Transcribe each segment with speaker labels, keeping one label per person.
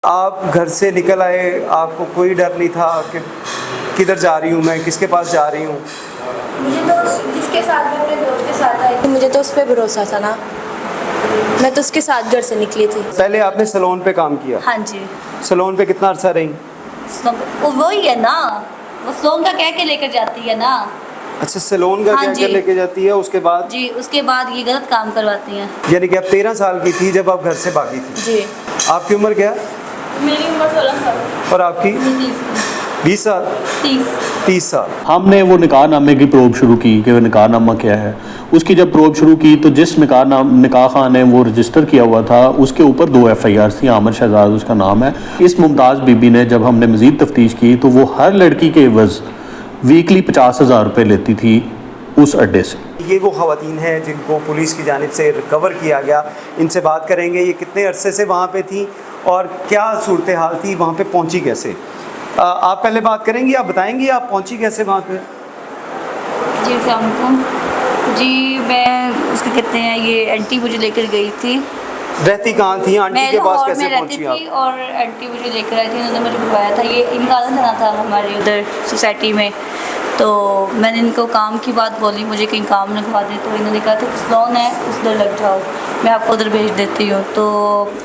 Speaker 1: आप घर से निकल आए, आपको कोई डर नहीं था कि किधर जा रही हूँ मैं, किसके पास जा रही हूँ?
Speaker 2: मुझे तो जिसके साथ मैं अपने दोस्त के साथ आई थी, मुझे तो उस पर भरोसा था ना। मैं तो उसके साथ घर से निकली थी।
Speaker 1: पहले आपने सैलून पे काम किया?
Speaker 2: हाँ जी।
Speaker 1: सैलून पे कितना अर्सा रही?
Speaker 3: वो ही है ना, वो सलोन का कह के लेकर जाती है ना।
Speaker 1: अच्छा, सैलून का
Speaker 3: हाँ
Speaker 1: क्या क्या
Speaker 3: जी।
Speaker 1: लेके जाती है, उसके बाद?
Speaker 3: जी, उसके बाद ये गलत काम करवाती हैं।
Speaker 1: यानी कि आप 13 साल की थी जब आप घर से भागी थी।
Speaker 2: जी।
Speaker 1: आपकी उम्र क्या?
Speaker 3: मेरी उम्र 16 साल।
Speaker 1: और आपकी? 20 साल? 30 साल।
Speaker 4: हमने वो निकाहनामे की प्रोब शुरू की कि वो निकाहनामा क्या है। उसकी जब प्रोब शुरू की तो जिस निकाह खान ने वो रजिस्टर किया हुआ था उसके ऊपर 2 FIR थी। आमिर शहजाद उसका नाम है। इस मुमताज़ बीबी ने जब हमने मज़ीद तफ्तीश की तो वो हर लड़की के एवज़ वीकली 50,000 रुपये लेती थी उस अड्डे से।
Speaker 1: ये वो ख़वातीन हैं जिनको पुलिस की जानिब से रिकवर किया गया। इनसे बात करेंगे, ये कितने अरसे से वहाँ पे थी और क्या सूरत हाल थी, वहाँ पे पहुँची कैसे। आप पहले बात करेंगी, आप बताएंगी आप पहुँची कैसे वहाँ पे?
Speaker 3: जी अस्सलाम जी, मैं उसके कहते हैं ये आंटी मुझे लेकर गई थी।
Speaker 1: रहती कहाँ थी आंटी
Speaker 3: मैं
Speaker 1: के पास,
Speaker 3: लाहौर
Speaker 1: कैसे
Speaker 3: में रहती
Speaker 1: पहुँची
Speaker 3: थी
Speaker 1: आप?
Speaker 3: और आंटी मुझे लेकर आई थी। उन्होंने मुझे बुलाया था, ये इनका आना जाना था हमारे उधर सोसाइटी में। तो मैंने इनको काम की बात बोली, मुझे कहीं काम लगवा दे। तो इन्होंने कहा था सलोन है उधर लग जाओ, मैं आपको उधर भेज देती हूँ। तो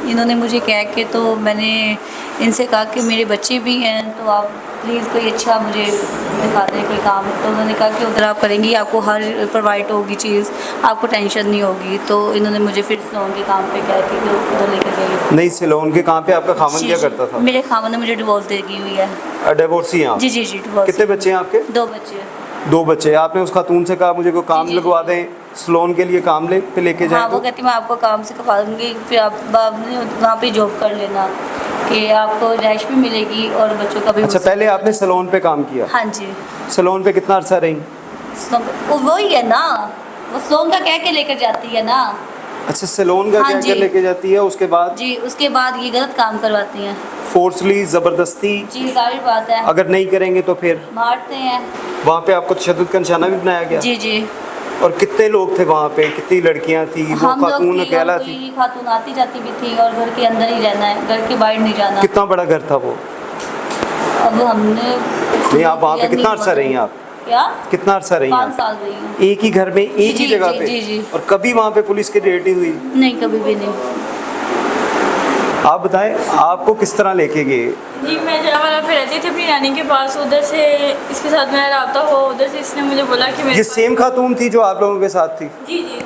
Speaker 3: इन्होंने मुझे कह के तो मैंने इनसे कहा कि मेरे बच्चे भी हैं, तो आप प्लीज़ कोई अच्छा मुझे दिखा दें कोई काम। तो उन्होंने कहा कि उधर आप करेंगी, आपको हर प्रोवाइड होगी चीज़, आपको टेंशन नहीं होगी। तो इन्होंने मुझे फिर सलोन के काम पे कह के उधर लेकर गई।
Speaker 1: नहीं, सैलून के काम पे आपका खामन क्या करता था?
Speaker 3: मेरे खामन ने मुझे डिवोर्स दे दी हुई है।
Speaker 1: डिवोर्सी हैं आप?
Speaker 3: जी जी जी, डिवोर्स।
Speaker 1: कितने बच्चे हैं आपके?
Speaker 3: 2 बच्चे हैं।
Speaker 1: 2 बच्चे। आपने उस खातून से कहा मुझे कोई काम
Speaker 3: जी, जी,
Speaker 1: लगवा दें, सैलून के लिए काम लेके जाएं?
Speaker 3: हाँ, वो कहती मैं आपको काम से करवा दूँगी, फिर आप वहाँ पे जॉब कर लेना कि आपको रैश भी मिलेगी और बच्चों का भी।
Speaker 1: अच्छा, पहले आपने सैलून पे काम किया?
Speaker 3: हाँ जी।
Speaker 1: सैलून पे कितना अर्सा रही?
Speaker 3: वो ही है ना, वो सलोन का कह के लेकर जाती है ना।
Speaker 1: अच्छा, सैलून का
Speaker 3: हाँ
Speaker 1: क्या क्या
Speaker 3: जी।
Speaker 1: लेके जाती है, उसके बाद?
Speaker 3: जी, उसके बाद ये गलत काम करवाती हैं।
Speaker 1: फोर्सली, ज़बरदस्ती?
Speaker 3: जी, सारी बात है।
Speaker 1: अगर नहीं करेंगे तो फिर?
Speaker 3: मारते हैं।
Speaker 1: वहाँ पे आपको तशद्दुद का निशाना भी बनाया गया?
Speaker 3: जी जी।
Speaker 1: और कितने लोग थे वहाँ पे, कितनी लड़कियाँ थी, वो
Speaker 3: हम लोग
Speaker 1: खातून
Speaker 3: थी
Speaker 1: अकेला
Speaker 3: और
Speaker 1: थी?
Speaker 3: कोई खातून आती जाती भी थी और घर के अंदर ही रहना है, घर के बाहर नहीं जाना।
Speaker 1: कितना बड़ा घर था वो?
Speaker 3: अब हमने
Speaker 1: नहीं, आप वहाँ पे कितना अर्सा रही आप?
Speaker 3: क्या?
Speaker 1: कितना अर्सा रही
Speaker 3: 5
Speaker 1: आप?
Speaker 3: साल रही हूँ।
Speaker 1: एक ही घर में, एक ही
Speaker 3: जी,
Speaker 1: जगह
Speaker 3: जी,
Speaker 1: पे?
Speaker 3: जी, जी।
Speaker 1: और कभी वहाँ पे पुलिस की रेड नहीं हुई?
Speaker 3: नहीं, कभी भी नहीं।
Speaker 1: आप बताएं, आपको किस तरह लेके गए?
Speaker 5: जी, मैं जलावाला पे रहती थी अपनी नानी के पास। उधर से इसके साथ मेरा रब्ता हुआ, उधर से इसने मुझे बोला कि मेरे
Speaker 1: ये सेम खातून थी जो आप लोगों के साथ थी?
Speaker 5: जी जी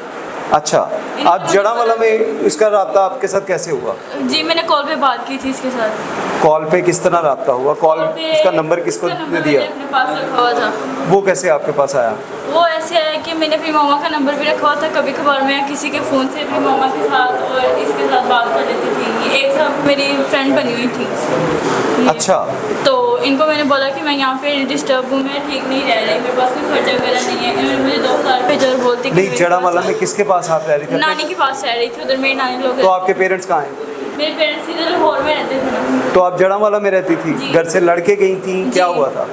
Speaker 1: अच्छा, आप जड़ावाला में इसका राब्ता आपके साथ कैसे हुआ?
Speaker 5: जी, मैंने कॉल पे बात की थी इसके साथ।
Speaker 1: कॉल पे किस तरह राब्ता हुआ? कॉल,
Speaker 5: पे
Speaker 1: इसका नंबर किसको
Speaker 5: इसका
Speaker 1: ने
Speaker 5: नंबर
Speaker 1: दिया?
Speaker 5: मैंने अपने पास रखा हुआ था।
Speaker 1: वो कैसे आपके पास आया?
Speaker 5: वो ऐसे है कि मैंने अपनी मामा का नंबर भी रखा हुआ था। कभी कभार मैं किसी के फ़ोन से अपनी मामा के साथ और इसके साथ बात कर लेती थी। ये एक साथ मेरी फ्रेंड बनी हुई थी ये।
Speaker 1: अच्छा।
Speaker 5: तो इनको मैंने बोला कि मैं यहाँ पे डिस्टर्ब हूँ, मैं ठीक नहीं रह रही, मेरे पास कोई खर्चा वगैरह नहीं है। इन्होंने मुझे 2000 रुपये जरूर बोलती कि
Speaker 1: नहीं,
Speaker 5: मेरे
Speaker 1: जड़ावाला
Speaker 5: पास
Speaker 1: में किसके पास आप रह रही थी?
Speaker 5: नानी के पास रह रही थी। उधर मेरी नानी लोग
Speaker 1: तो आपके पेरेंट्स कहाँ हैं?
Speaker 5: मेरे पेरेंट्स इधर लाहौर में रहते थे ना।
Speaker 1: तो आप जड़ावाला में रहती थी,
Speaker 5: जी।
Speaker 1: घर से लड़के गई थी, क्या
Speaker 5: जी।
Speaker 1: हुआ था?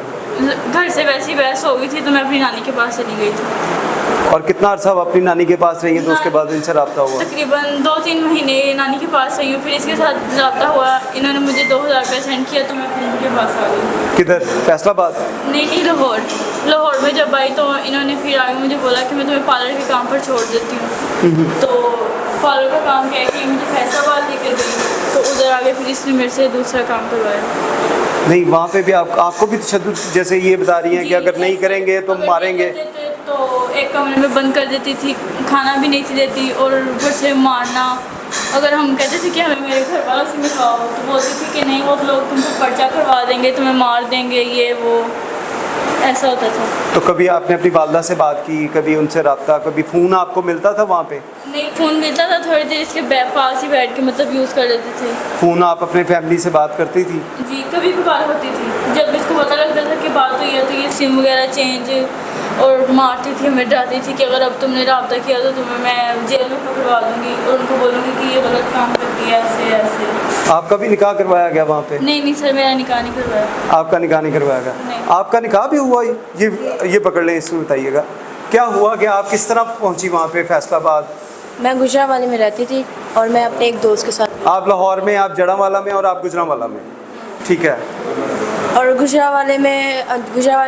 Speaker 5: घर से वैसी बहस हो गई थी तो मैं अपनी नानी के पास चली गई थी।
Speaker 1: और कितना अर्सा आप अपनी नानी के पास रही हैं, तो उसके बाद इनसे राब्ता हुआ?
Speaker 5: तकरीबन 2-3 महीने नानी के पास रही हूँ। फिर इसके साथ रब्ता हुआ, इन्होंने मुझे 2000 रुपये सेंड किया तो मैं फिर इनके पास आ गई।
Speaker 1: किधर, फैसलाबाद?
Speaker 5: नहीं, लाहौर। लाहौर में जब आई तो इन्होंने फिर आगे मुझे बोला कि मैं तुम्हें पार्लर के काम पर छोड़ देती हूँ। तो पार्लर का काम कह के मुझे फैसलाबाद लेकर गई। तो उधर आगे फिर इसने मेरे से दूसरा काम करवाया।
Speaker 1: नहीं, वहाँ पे भी आपको भी तशद्दुद, जैसे ये बता रही हैं कि अगर नहीं करेंगे तो
Speaker 5: अगर
Speaker 1: मारेंगे?
Speaker 5: नहीं कर देते तो एक कमरे में बंद कर देती थी, खाना भी नहीं थी देती और ऊपर से मारना। अगर हम कहते थे कि हमें मेरे घर वालों से मिलवाओ तो बोलती थी कि नहीं, वो लोग तुमको पर्चा करवा देंगे, तुम्हें मार देंगे, ये वो ऐसा होता था।
Speaker 1: तो कभी आपने अपनी वालदा से बात की, कभी उनसे राब्ता, कभी फ़ोन आपको मिलता था वहाँ पे?
Speaker 5: नहीं, फ़ोन मिलता था, थोड़ी देर इसके पास ही बैठ के मतलब यूज़ कर लेते थे।
Speaker 1: फ़ोन आप अपने फैमिली से बात करती थी?
Speaker 5: जी, कभी कभार होती थी। जब इसको पता लगता था कि बात हुई है तो ये सिम वगैरह चेंज और मारती थी, हमें डराती थी कि अगर अब तुमने रब्ता किया तो तुम्हें मैं जेल में पकड़वा दूँगी और उनको बोलूँगी कि ये गलत काम करती है, ऐसे ऐसे।
Speaker 1: आपका भी निकाह करवाया गया वहाँ पे?
Speaker 5: नहीं सर, मेरा निकाह नहीं करवाया।
Speaker 1: आपका निकाह नहीं करवाया गया?
Speaker 5: नहीं।
Speaker 1: आपका निकाह भी हुआ? ये पकड़ लें, इसमें बताइएगा क्या हुआ, कि आप किस तरह पहुँची वहाँ पे फैसलाबाद?
Speaker 2: मैं गुजरावाली में रहती थी और मैं अपने एक दोस्त के साथ,
Speaker 1: आप लाहौर में, आप जड़ावाला में और आप गुजरांवाला में, ठीक है।
Speaker 2: और गुजरावाले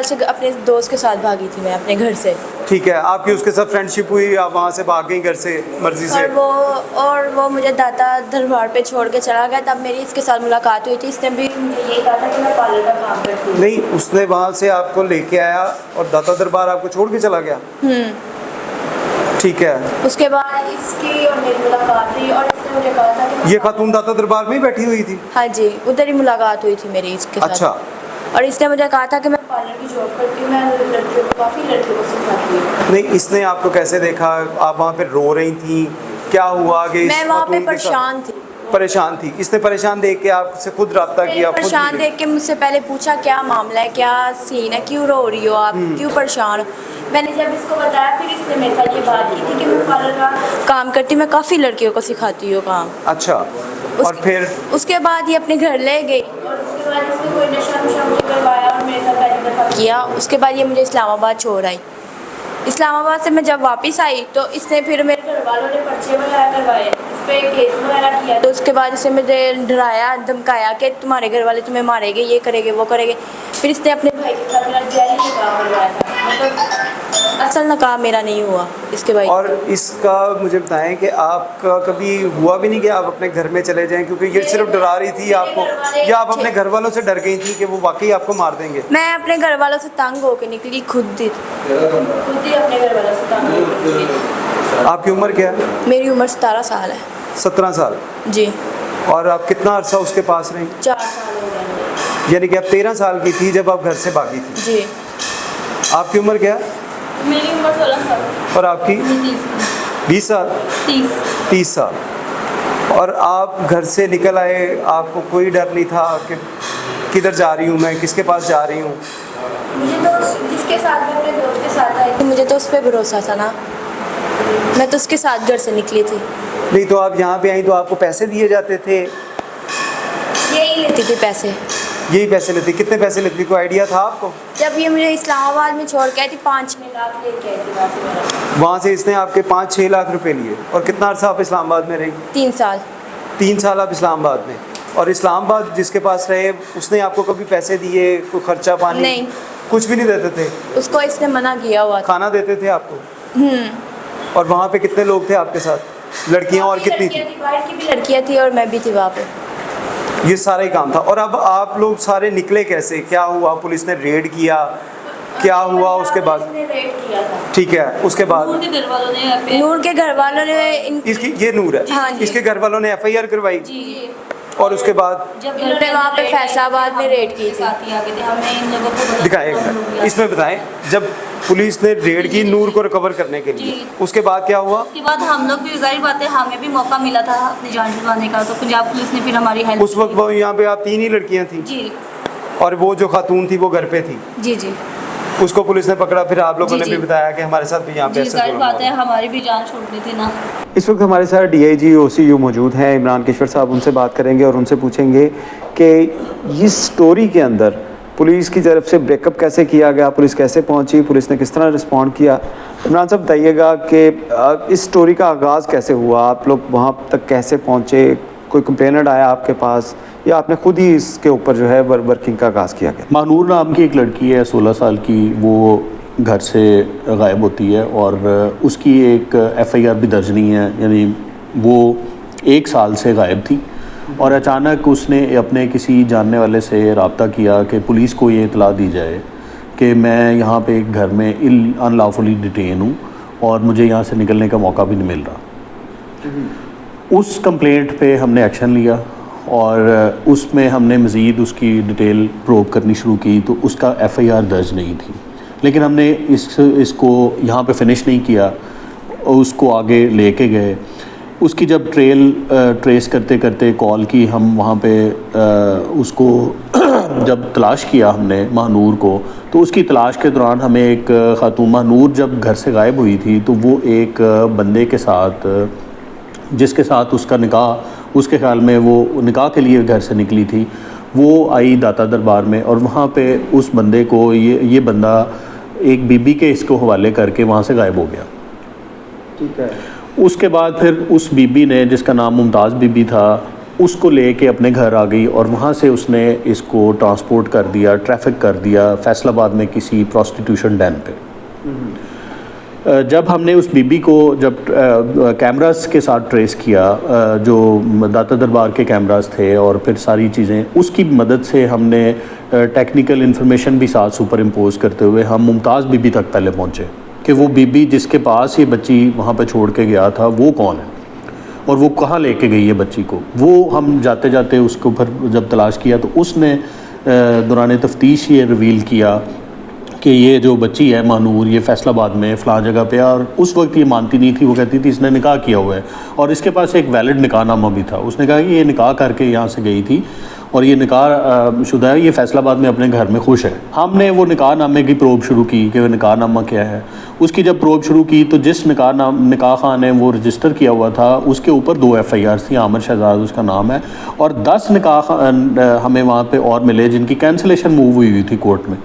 Speaker 2: से अपने दोस्त के साथ भागी थी मैं अपने घर से।
Speaker 1: ठीक है, आपकी उसके साथ फ्रेंडशिप हुई, आप वहाँ से भाग गई घर से मर्जी से?
Speaker 2: और वो मुझे दाता दरबार पे छोड़ के चला गया। तब मेरी इसके साथ मुलाकात हुई थी। इसने भी मुझे यही कहा था कि मैं पार्लर का काम करती हूँ।
Speaker 1: नहीं, उसने वहाँ से आपको लेके आया और दाता दरबार आपको छोड़ के चला गया? ठीक है।
Speaker 2: उसके बाद इसकी और मेरी मुलाकात हुई और इसने मुझे कहा था कि
Speaker 1: ये खातून दाता दरबार में ही बैठी हुई थी?
Speaker 2: हाँ जी, उधर ही मुलाकात हुई थी मेरी इसके साथ।
Speaker 1: अच्छा।
Speaker 2: और इसने मुझे कहा था कि मैं पार्लर की जॉब करती हूँ, मैं लड़कियों को, काफ़ी लड़कियों को सिखाती हूँ।
Speaker 1: नहीं, इसने आपको कैसे देखा? आप वहाँ पे रो रही थी, क्या हुआ कि
Speaker 2: मैं वहाँ पे परेशान थी।
Speaker 1: परेशान थी? इसने परेशान देख के आपसे खुद रब्ता किया?
Speaker 2: परेशान देख के मुझसे पहले पूछा क्या मामला है, क्या सीन है, क्यों रो रही हो आप, क्यों परेशान हो। मैंने जब इसको बताया फिर इसने मेरे साथ ये बात की थी कि मैं पार्लर का काम करती हूँ, मैं काफ़ी लड़कियों को सिखाती हूँ काम।
Speaker 1: अच्छा। और फिर
Speaker 2: उसके बाद ये अपने घर ले गई और उसके बाद इसने कोई नशा नुशा करवाया और मेरे साथ पहली दफ़ा किया। उसके बाद ये मुझे इस्लामाबाद छोड़ आई। इस्लामाबाद से मैं जब वापस आई तो इसने फिर मेरे घर वालों ने पर्चे वगैरह करवाए, इस पर केस वगैरह किया। तो उसके बाद इसे मुझे डराया, धमकाया कि तुम्हारे घर वाले तुम्हें मारेंगे, ये करेंगे, वो करेंगे। फिर इसने अपने भाई के साथ मेरा जहरी निकाह करवाया था। मतलब असल निकाह मेरा नहीं हुआ इसके भाई।
Speaker 1: और इसका मुझे बताएं कि आपका कभी हुआ भी नहीं कि आप अपने घर में चले जाएं, क्योंकि ये सिर्फ डरा रही थी आपको, या आप अपने घर वालों से डर गई थी कि वो वाकई आपको मार देंगे?
Speaker 2: मैं अपने घर वालों से तंग होकर निकली, खुद ही अपने घर वालों से तंग होकर।
Speaker 1: आपकी उम्र क्या है?
Speaker 2: मेरी उम्र 17 साल है।
Speaker 1: 17 साल?
Speaker 2: जी।
Speaker 1: और आप कितना अरसा उसके पास रही?
Speaker 2: 4 साल हो गए।
Speaker 1: यानी कि आप 13 साल की थी जब आप घर से भागी थी?
Speaker 2: जी।
Speaker 1: आपकी उम्र क्या है?
Speaker 5: मेरी उम्र 16 साल।
Speaker 1: और आपकी? 20 साल? 30 साल। और आप घर से निकल आए, आपको कोई डर नहीं था कि किधर जा रही हूँ मैं, किसके पास जा रही हूँ?
Speaker 2: मुझे तो जिसके साथ मैं अपने दोस्त के साथ आई थी, मुझे तो उस पर भरोसा था ना, मैं तो उसके साथ घर से निकली थी।
Speaker 1: नहीं तो आप यहाँ पे आई तो आपको पैसे दिए जाते थे?
Speaker 2: यही लेती थी पैसे।
Speaker 1: यही पैसे लेती? कितने पैसे लेती? कोई आइडिया था आपको?
Speaker 2: जब ये मुझे इस्लामाबाद में छोड़ के आई थी 5-6 लाख लेके आई थी वहाँ से मेरा।
Speaker 1: वहाँ से इसने आपके 5-6 लाख रुपए लिए। और कितना अर्सा आप इस्लामाबाद में रही?
Speaker 2: 3 साल।
Speaker 1: 3 साल आप इस्लामाबाद में। और इस्लामाबाद जिसके पास रहे उसने आपको कभी पैसे दिए, कोई खर्चा पानी?
Speaker 2: नहीं।
Speaker 1: कुछ भी नहीं देते थे?
Speaker 2: उसको इसने मना किया हुआ था।
Speaker 1: खाना देते थे आपको? और वहाँ पे कितने लोग थे आपके साथ? लड़कियाँ और कितनी थी?
Speaker 2: बाहर की भी लड़कियाँ थी और मैं भी थी वहाँ पे।
Speaker 1: ये सारा ही काम था। और अब आप लोग सारे निकले कैसे? क्या हुआ? पुलिस ने रेड किया? क्या हुआ उसके बाद?
Speaker 2: रेड किया था।
Speaker 1: ठीक है, उसके बाद?
Speaker 3: नूर के घर वालों ने
Speaker 2: नूर के घर वालों ने
Speaker 1: इसकी, ये नूर है?
Speaker 2: हाँ जी।
Speaker 1: इसके घर वालों ने FIR करवाई?
Speaker 3: जी।
Speaker 1: और उसके बाद
Speaker 3: जब
Speaker 2: इन्होंने वहाँ पे फैसलाबाद में रेड की थी।
Speaker 3: साथ ही आगे थे, हमने इन लोगों को
Speaker 1: दिखाएं, इसमें बताएं, जब पुलिस ने रेड की नूर को रिकवर करने के लिए,
Speaker 3: जी।
Speaker 1: उसके बाद क्या हुआ?
Speaker 3: उसके बाद हम लोग भी, जाहिर बात है, हमें भी मौका मिला था अपनी जान छुड़वाने का, तो पंजाब पुलिस ने फिर हमारी हेल्प
Speaker 1: उस वक्त वो यहाँ पे आप 3 ही लड़कियाँ थी?
Speaker 3: जी
Speaker 1: और वो जो खातून थी वो घर पे थी?
Speaker 2: जी जी।
Speaker 1: उसको पुलिस ने पकड़ा, फिर आप लोगों
Speaker 3: जी,
Speaker 1: ने
Speaker 3: जी।
Speaker 1: भी बताया कि हमारे साथ भी यहाँ पे
Speaker 3: जी,
Speaker 1: ऐसे
Speaker 3: जाहिर
Speaker 1: जुल्म
Speaker 3: बात है,
Speaker 1: हुआ।
Speaker 3: हमारी भी जान छूटनी थी ना।
Speaker 1: इस वक्त हमारे साथ DIG OCU मौजूद हैं, इमरान केशवर साहब। उनसे बात करेंगे और उनसे पूछेंगे कि इस स्टोरी के अंदर पुलिस की तरफ से ब्रेकअप कैसे किया गया, पुलिस कैसे पहुंची, पुलिस ने किस तरह रिस्पॉन्ड किया। इमरान साहब बताइएगा कि इस स्टोरी का आगाज़ कैसे हुआ, आप लोग वहाँ तक कैसे पहुँचे, कोई कंप्लेनेंट आया आपके पास, या आपने खुद ही इसके ऊपर जो है वर्किंग का आगाज़ किया गया?
Speaker 4: महानूर नाम की एक लड़की है 16 साल की, वो घर से गायब होती है और उसकी एक FIR भी दर्ज नहीं है, यानी वो 1 साल से गायब थी। और अचानक उसने अपने किसी जानने वाले से रब्ता किया कि पुलिस को ये इतला दी जाए कि मैं यहाँ पे एक घर में अनलॉफुली डिटेन हूँ और मुझे यहाँ से निकलने का मौका भी नहीं मिल रहा। उस कंप्लेंट पे हमने एक्शन लिया और उसमें हमने मज़ीद उसकी डिटेल प्रोब करनी शुरू की, तो उसका FIR दर्ज नहीं थी। लेकिन हमने इसको यहाँ पे फिनिश नहीं किया, उसको आगे लेके गए। उसकी जब ट्रेस करते करते कॉल की, हम वहाँ पे उसको जब तलाश किया हमने महानूर को, तो उसकी तलाश के दौरान हमें एक खातून, महानूर जब घर से गायब हुई थी तो वो एक बंदे के साथ, जिसके साथ उसका निकाह, उसके ख्याल में वो निकाह के लिए घर से निकली थी, वो आई दाता दरबार में और वहाँ पे उस बंदे को ये बंदा एक बीबी के इसको हवाले करके वहाँ से गायब हो गया।
Speaker 1: ठीक है।
Speaker 4: उसके बाद फिर उस बीबी ने, जिसका नाम मुमताज़ बीबी था, उसको लेके अपने घर आ गई और वहाँ से उसने इसको ट्रांसपोर्ट कर दिया, ट्रैफिक कर दिया फैसलाबाद में किसी प्रोस्टिट्यूशन डैन पे। जब हमने उस बीबी को जब कैमरास के साथ ट्रेस किया, जो दाता दरबार के कैमरास थे और फिर सारी चीज़ें, उसकी मदद से हमने टेक्निकल इन्फॉर्मेशन भी साथ सुपर इम्पोज करते हुए हम मुमताज़ बीबी तक पहले पहुँचे कि वो बीबी जिसके पास ये बच्ची वहाँ पे छोड़ के गया था वो कौन है और वो कहाँ लेके गई है बच्ची को। वो हम जाते जाते उसके ऊपर जब तलाश किया तो उसने दौरान तफ्तीश ये रिवील किया कि ये जो बच्ची है मानूर, ये फैसलाबाद में फ़लाँ जगह पे, और उस वक्त ये मानती नहीं थी। वो कहती थी इसने निकाह किया हुआ है और इसके पास एक वैलिड निकाहनामा भी था। उसने कहा कि ये निकाह करके यहाँ से गई थी और ये निकाह शुदा है, ये फैसलाबाद में अपने घर में खुश है। हमने वो निकाहनामे की प्रोब शुरू की कि वो निकाहनामा क्या है। उसकी जब प्रोब शुरू की तो जिस निकाह खान ने वो रजिस्टर किया हुआ था उसके ऊपर 2 FIR थी, आमिर शहजाद उसका नाम है, और 10 निकाह हमें वहाँ पे और मिले जिनकी कैंसलेशन मूव हुई थी कोर्ट में।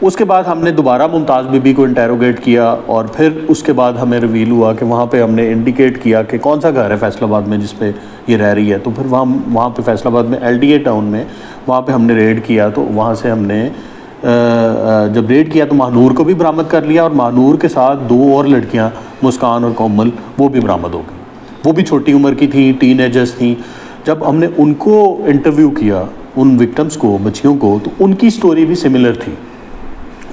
Speaker 4: उसके बाद हमने दोबारा मुमताज़ बीबी को इंटेरोगेट किया और फिर उसके बाद हमें रिवील हुआ कि वहाँ पे हमने इंडिकेट किया कि कौन सा घर है फैसलाबाद में जिस पे ये रह रही है। तो फिर वहाँ पे फैसलाबाद में LDA टाउन में वहाँ पे हमने रेड किया। तो वहाँ से हमने जब रेड किया तो महानूर को भी बरामद कर लिया और महानूर के साथ 2 और लड़कियाँ, मुस्कान और कोमल, वो भी बरामद हो गई। वो भी छोटी उम्र की थी, टीनेजर्स थी। जब हमने उनको इंटरव्यू किया, उन विक्टिम्स को, बच्चियों को, तो उनकी स्टोरी भी सिमिलर थी।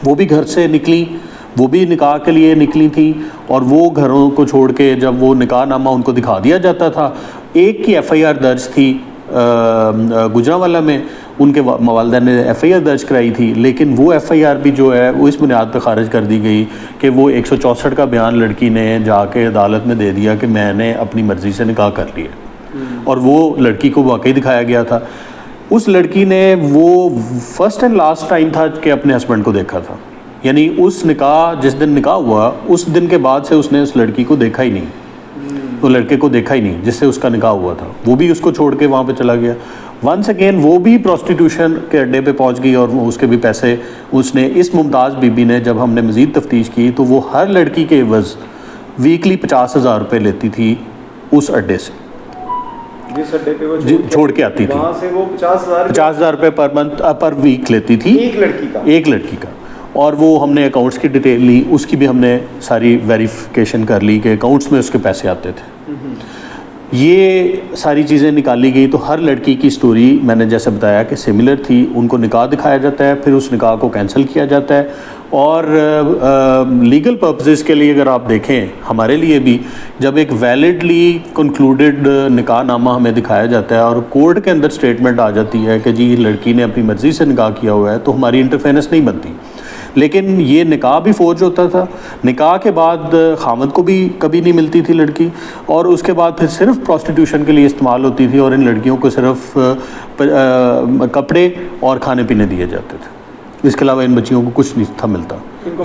Speaker 4: वो भी घर से निकली, वो भी निकाह के लिए निकली थी और वो घरों को छोड़ के जब वो निकाहनामा उनको दिखा दिया जाता था, एक की FIR दर्ज थी गुजरांवाला में, उनके वालिदैन ने FIR दर्ज कराई थी, लेकिन वो FIR भी जो है वो इस बुनियाद पर ख़ारिज कर दी गई कि वो 164 का बयान लड़की ने जाके अदालत में दे दिया कि मैंने अपनी मर्ज़ी से निकाह कर लिया और वो लड़की को वाकई दिखाया गया था। उस लड़की ने वो फर्स्ट एंड लास्ट टाइम था कि अपने हस्बैंड को देखा था, यानी उस निकाह, जिस दिन निकाह हुआ उस दिन के बाद से उसने उस लड़की को देखा ही नहीं, तो लड़के को देखा ही नहीं जिससे उसका निकाह हुआ था। वो भी उसको छोड़ के वहाँ पे चला गया। वंस अगेन वो भी प्रोस्टिट्यूशन के अड्डे पे पहुँच गई और उसके भी पैसे उसने, इस मुमताज़ बीबी ने, जब हमने मज़ीद तफ्तीश की तो वो हर लड़की के एवज़ वीकली 50,000 रुपये लेती थी उस अड्डे से,
Speaker 1: जिस अड्डे पे वो
Speaker 4: छोड़ के आती थी।
Speaker 1: वहाँ से वो
Speaker 4: 50,000 रुपये पर मंथ पर वीक लेती थी एक लड़की का। और वो हमने अकाउंट्स की डिटेल ली, उसकी भी हमने सारी वेरिफिकेशन कर ली कि अकाउंट्स में उसके पैसे आते थे। ये सारी चीज़ें निकाली गई तो हर लड़की की स्टोरी मैंने जैसे बताया कि सिमिलर थी। उनको निकाह दिखाया जाता है, फिर उस निकाह को कैंसिल किया जाता है और लीगल पर्पसेस के लिए अगर आप देखें, हमारे लिए भी जब एक वैलिडली कंक्लूडेड निकाहनामा हमें दिखाया जाता है और कोर्ट के अंदर स्टेटमेंट आ जाती है कि जी लड़की ने अपनी मर्ज़ी से निकाह किया हुआ है, तो हमारी इंटरफेरेंस नहीं बनती। लेकिन ये निकाह भी फोर्ज होता था। निकाह के बाद खामद को भी कभी नहीं मिलती थी लड़की, और उसके बाद फिर सिर्फ प्रोस्टिट्यूशन के लिए इस्तेमाल होती थी और इन लड़कियों को सिर्फ कपड़े और खाने पीने दिए जाते थे। इसके अलावा इन बच्चियों को कुछ नहीं था मिलता।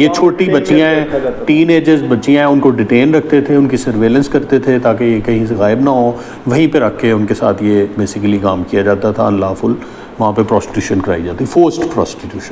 Speaker 4: ये छोटी बच्चियाँ हैं, टीनेजर्स बच्चियाँ हैं, उनको डिटेन रखते थे, उनकी सर्वेलेंस करते थे ताकि ये कहीं से गायब ना हो। वहीं पे रख के उनके साथ ये बेसिकली काम किया जाता था, अनलॉफुल वहाँ पे प्रोस्टिट्यूशन कराई जाती, फोर्स्ड प्रोस्टिट्यूशन।